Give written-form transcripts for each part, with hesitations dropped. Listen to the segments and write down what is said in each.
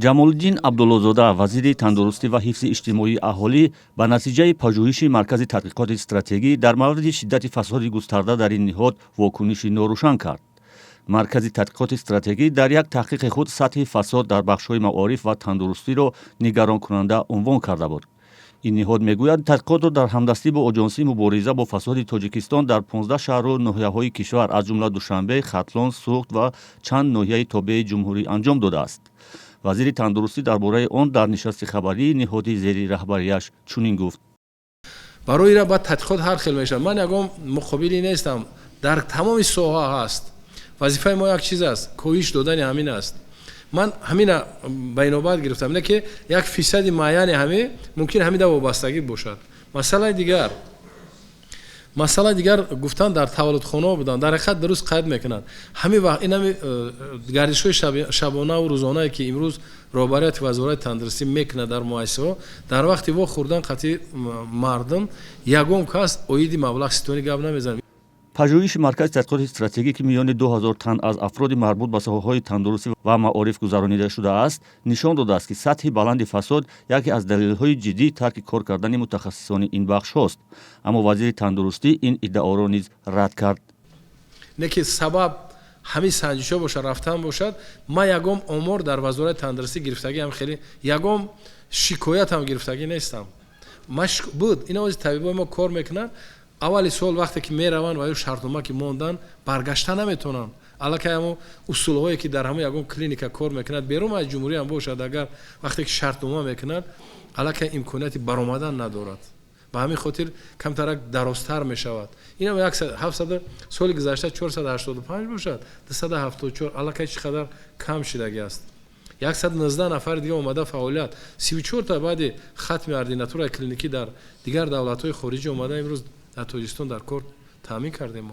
ҷамолиддин Абдуллозода, вазири тандурустӣ ва ҳифзи иҷтимоии аҳолӣ, ба натиҷаи пажӯҳиши Маркази тадқиқоти стратегӣ дар мавриди шиддати фасоди густарда дар ин ниҳод вокуниши норӯшан кард. Маркази тадқиқоти стратегӣ дар як таҳқиқи худ сатҳи фасод дар бахшҳои маориф ва тандурустиро нигаронкунанда унвон карда буд. ин ниҳод мегӯяд тадқиқотро дар ҳамдастӣ бо оҷонсии мубориза бо фасоди Тоҷикистон дар 15 шаҳру ноҳияҳои кишвар аз ҷумла Душанбе, Хатлон, Суғд ва чанд ноҳияи тобеи ҷумҳурӣ анҷом додааст. вазири тандурустӣ дар бораи он дар нишасти хабарии ниҳоди зери раҳбарияш чунин гуфт: барои ира баъд тадқиқот ҳар хел мешавад. Ман ягон муқобили нестам. Дар тамоми соҳа ҳаст. вазифаи мо як чиз аст, коҳиш додани ҳамин аст. ман ҳамина ба инобат гирифтам, не ки як фисади муайяни ҳаме мумкин ҳамида вобастагӣ бошад. масъалаи дигар гуфтан дар таваллудхонаҳо будан, дар ҳақиқат дуруст қайд мекунанд. ҳамин вақт ин ҳами гардишҳои шабонаву рӯзонае ки имрӯз роҳбарияти вазорати тандурустӣ мекунад дар муассисаҳо, дар вақти во хӯрдан қатъи мардум ягон кас оиди маблағ ситони гап намезанад. пажӯҳиши Маркази тадқиқоти стратегӣ ки миёни 2000 тан аз афроди марбут ба соҳаҳои тандурустӣ ва маориф гузаронида шудааст, нишон додааст, ки сатҳи баланди фасод яке аз далелҳои ҷиддии тарки кор кардани мутахассисони ин бахшҳост. аммо вазири тандурустӣ ин иддаоро низ рад кард. не ки сабаб ҳамин санҷишҳо бошад, рафтан бошад. ман ягон омор дар вазорати тандурустӣ гирифтагӣ ҳам хеле ягон шикоятам гирифтагӣ нестам. машк буд ин ози табибои мо кор мекунанд. аввали сол вақте ки мераванд ва ё шартнома ки мондан баргашта наметонанд. аллакай ҳамо усулҳое ки дар ҳама ягон клиника кор мекунад, берун аз ҷумҳурӣ ҳам бошад, агар вақте ки шартнома мекунад, аллакай имконияти баромадан надорад. ба ҳамин хотир камтарак дарозтар мешавад. ин ҳам 700 соли гузашта 485 бошад, 274 аллакай чӣ қадар кам шидагӣ аст. 119 нафари дигар омада фаъолият, 34 та баъди хатми ординатураи клиникӣ дар дигар давлатҳои хориҷӣ омада имрӯз дар Тоҷикистон дар кор таъмин кардем.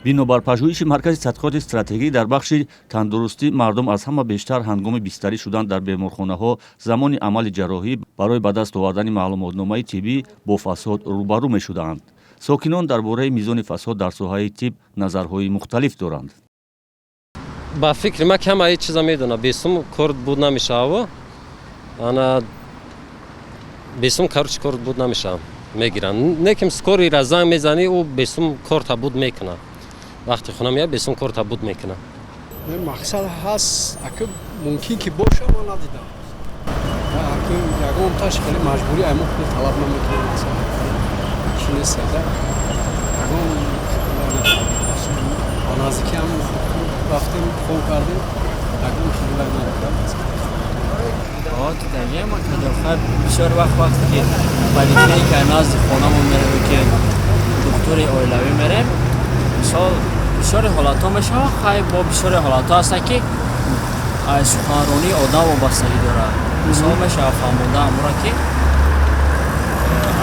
бинобар пажӯҳиши Маркази тадқиқоти стратегӣ дар бахши тандурустӣ, мардум аз ҳама бештар ҳангоми бистарӣ шудан дар беморхонаҳо замони амали ҷарроҳӣ барои ба даст овардани маълумотномаи тиббӣ бо фасод рӯбарӯ мешуданд. сокинон дар бораи мизони фасод дар соҳаи тиб назарҳои мухталиф доранд. ба фикри ман кама ҳеҷ чиза медона, бесум кор буд намешава, ана бесум каручи кор буд намешава мегиранд. неким скори ра занг мезани, ӯ бесум корта буд мекуна. вақти хона меяд бесум корта буд мекуна. мақсад ҳаст, аки мумкин ки боша, ман надидам. аки ягон таш хеле маҷбурӣ аймон худ талаб наметавонад. чӣ нест да. ягон ба наздики ҳам рафтем хоб кардем, ягон хилак надидам. دیدم که خب بسیار وقتی که پلیسی که نزد خانمون میره که دکتر اولیوی میره مثال بسیار حالات ها میشه خیلی با بسیار حالات ها هست که سخنرانی آدم وابستگی داره. مثال میشه فهمیده امورا که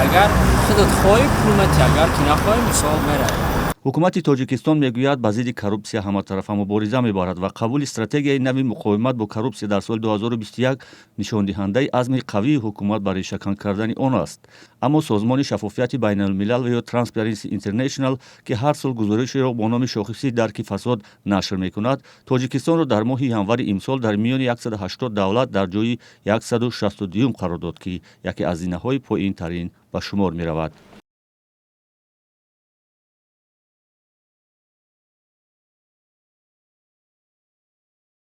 اگر خودت خواهی پول میتی، اگر که نخواهی مثال میره. ҳукумати Тоҷикистон мегӯяд ба зидди коррупсия ҳаматарафа мубориза мебарад ва қабули стратегияи нави муқовимат бо коррупсия дар соли 2021 нишондиҳандаи азми қавии ҳукумат ба решакан кардани он аст. аммо созмони шаффофияти байналмилал ва ё Transparency International ки ҳар сол гузоришеро бо номи шохиси дарки фасод нашр мекунад, Тоҷикистонро дар моҳи январи имсол дар миёни 180 давлат дар ҷойи 162 қарор дод, ки яке аз зинаҳои поинтарин ба шумор меравад.